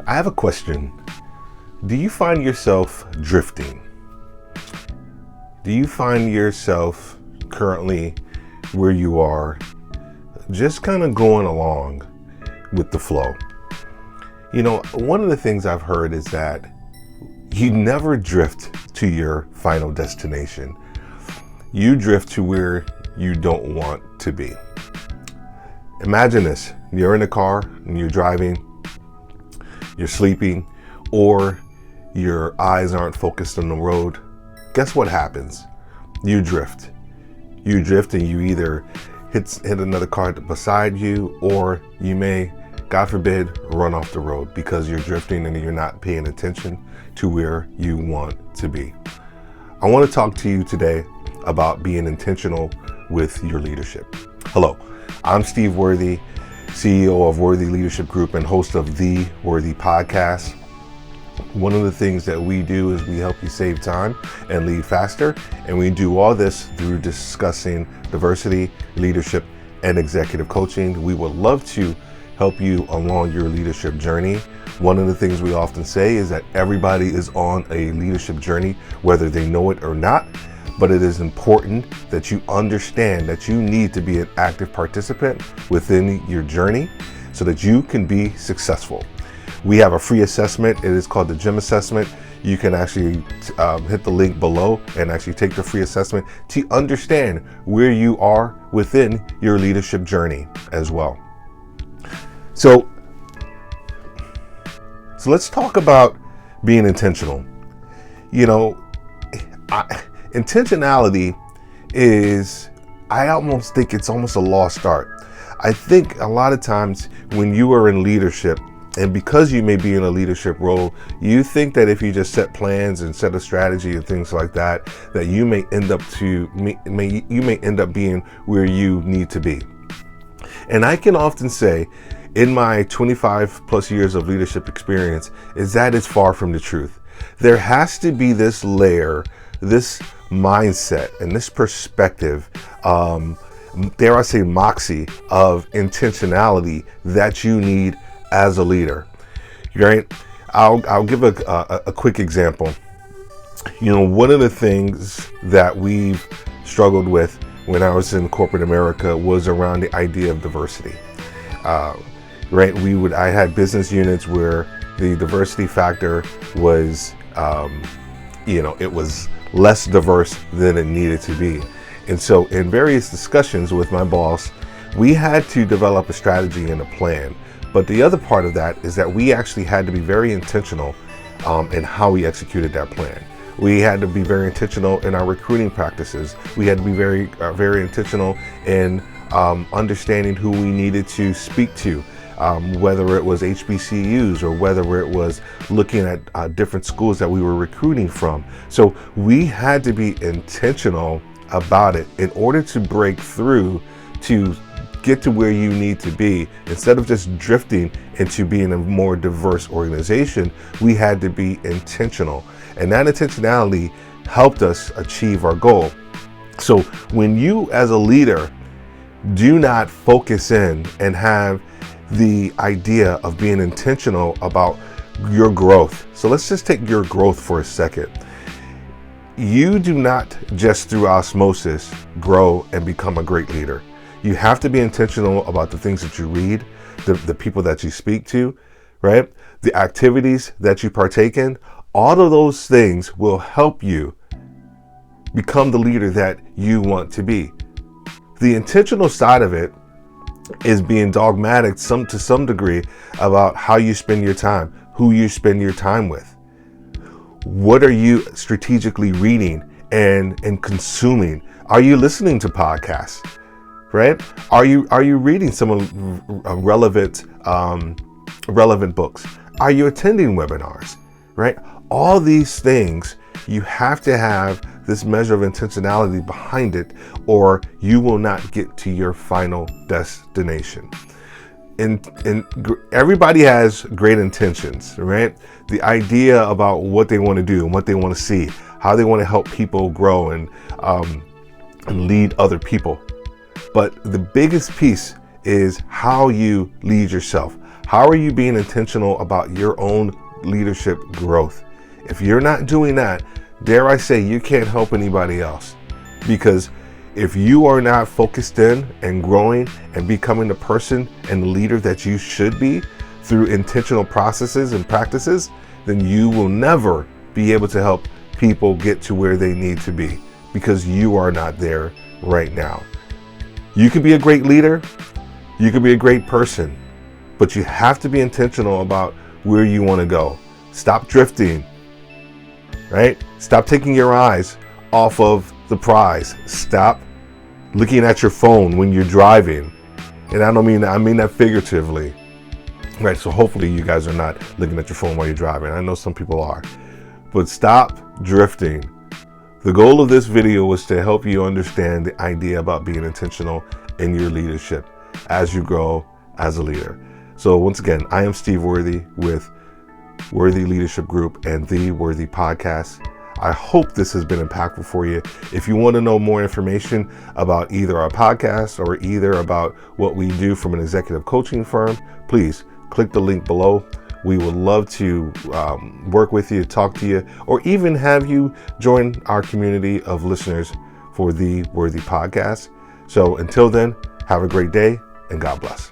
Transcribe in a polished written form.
I have a question. Do you find yourself drifting? Do you find yourself currently where you are, just kind of going along with the flow? You know, one of the things I've heard is that you never drift to your final destination. You drift to where you don't want to be. Imagine this. You're in a car and you're driving, you're sleeping, or your eyes aren't focused on the road. Guess what happens? You drift. You drift and you either hit another car beside you, or you may, God forbid, run off the road because you're drifting and you're not paying attention to where you want to be. I want to talk to you today about being intentional with your leadership. Hello, I'm Steve Worthy, CEO of Worthy Leadership Group and host of the Worthy Podcast. One of the things that we do is we help you save time and lead faster. And we do all this through discussing diversity, leadership, and executive coaching. We would love to help you along your leadership journey. One of the things we often say is that everybody is on a leadership journey, whether they know it or not. But it is important that you understand that you need to be an active participant within your journey so that you can be successful. We have a free assessment. It is called the GEM assessment. You can actually hit the link below and actually take the free assessment to understand where you are within your leadership journey as well. So let's talk about being intentional. You know, intentionality is, I almost think it's almost a lost art. I think a lot of times when you are in leadership, and because you may be in a leadership role, you think that if you just set plans and set a strategy and things like that, that you may end up being where you need to be. And I can often say, in my 25 plus years of leadership experience, is that it's far from the truth. There has to be this layer, this mindset, and this perspective, dare I say moxie of intentionality that you need as a leader, right? I'll give a quick example. You know, one of the things that we've struggled with when I was in corporate America was around the idea of diversity. Right? I had business units where the diversity factor was, it was less diverse than it needed to be. And so in various discussions with my boss, we had to develop a strategy and a plan. But the other part of that is that we actually had to be very intentional in how we executed that plan. We had to be very intentional in our recruiting practices. We had to be very intentional in understanding who we needed to speak to, whether it was HBCUs or whether it was looking at different schools that we were recruiting from. So we had to be intentional about it in order to break through to get to where you need to be. Instead of just drifting into being a more diverse organization, we had to be intentional. And that intentionality helped us achieve our goal. So when you as a leader do not focus in and have the idea of being intentional about your growth. So let's just take your growth for a second. You do not just through osmosis grow and become a great leader. You have to be intentional about the things that you read, the people that you speak to, right? The activities that you partake in. All of those things will help you become the leader that you want to be. The intentional side of it is being dogmatic to some degree about how you spend your time, who you spend your time with. What are you strategically reading and consuming? Are you listening to podcasts? Right? Are you reading some relevant books? Are you attending webinars? Right? All these things, you have to have this measure of intentionality behind it, or you will not get to your final destination. And everybody has great intentions, right? The idea about what they want to do and what they want to see, how they want to help people grow and lead other people. But the biggest piece is how you lead yourself, How are you being intentional about your own leadership growth? If you're not doing that, dare I say, you can't help anybody else. Because if you are not focused in and growing and becoming the person and the leader that you should be through intentional processes and practices, then you will never be able to help people get to where they need to be, because you are not there right now. You can be a great leader, you can be a great person, but you have to be intentional about where you want to go. Stop drifting, right? Stop taking your eyes off of the prize. Stop looking at your phone when you're driving. And I mean that figuratively. Right, so hopefully you guys are not looking at your phone while you're driving. I know some people are. But stop drifting. The goal of this video was to help you understand the idea about being intentional in your leadership as you grow as a leader. So once again, I am Steve Worthy with Worthy Leadership Group and The Worthy Podcast. I hope this has been impactful for you. If you want to know more information about either our podcast or either about what we do from an executive coaching firm, please click the link below. We would love to work with you, talk to you, or even have you join our community of listeners for The Worthy Podcast. So until then, have a great day and God bless.